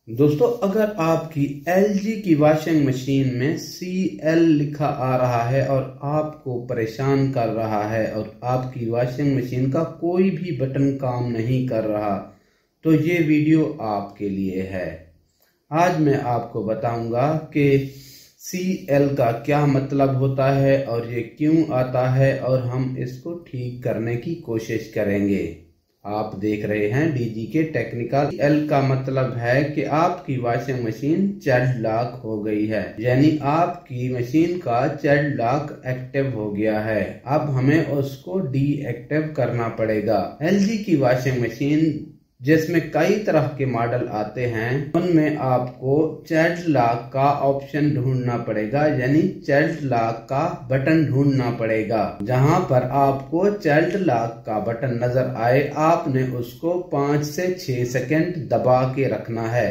दोस्तों, अगर आपकी LG की वॉशिंग मशीन में CL लिखा आ रहा है और आपको परेशान कर रहा है और आपकी वॉशिंग मशीन का कोई भी बटन काम नहीं कर रहा, तो ये वीडियो आपके लिए है। आज मैं आपको बताऊंगा कि CL का क्या मतलब होता है और ये क्यों आता है और हम इसको ठीक करने की कोशिश करेंगे। आप देख रहे हैं DGK टेक्निकल। CL का मतलब है कि आपकी वॉशिंग मशीन चाइल्ड लॉक हो गई है, यानी आपकी मशीन का चाइल्ड लॉक एक्टिव हो गया है। अब हमें उसको डीएक्टिव करना पड़ेगा। LG की वॉशिंग मशीन जिसमें कई तरह के मॉडल आते हैं, उनमें आपको चाइल्ड लॉक का ऑप्शन ढूंढना पड़ेगा, यानी चाइल्ड लॉक का बटन ढूंढना पड़ेगा। जहां पर आपको चाइल्ड लॉक का बटन नजर आए, आपने उसको 5 से 6 सेकंड दबा के रखना है।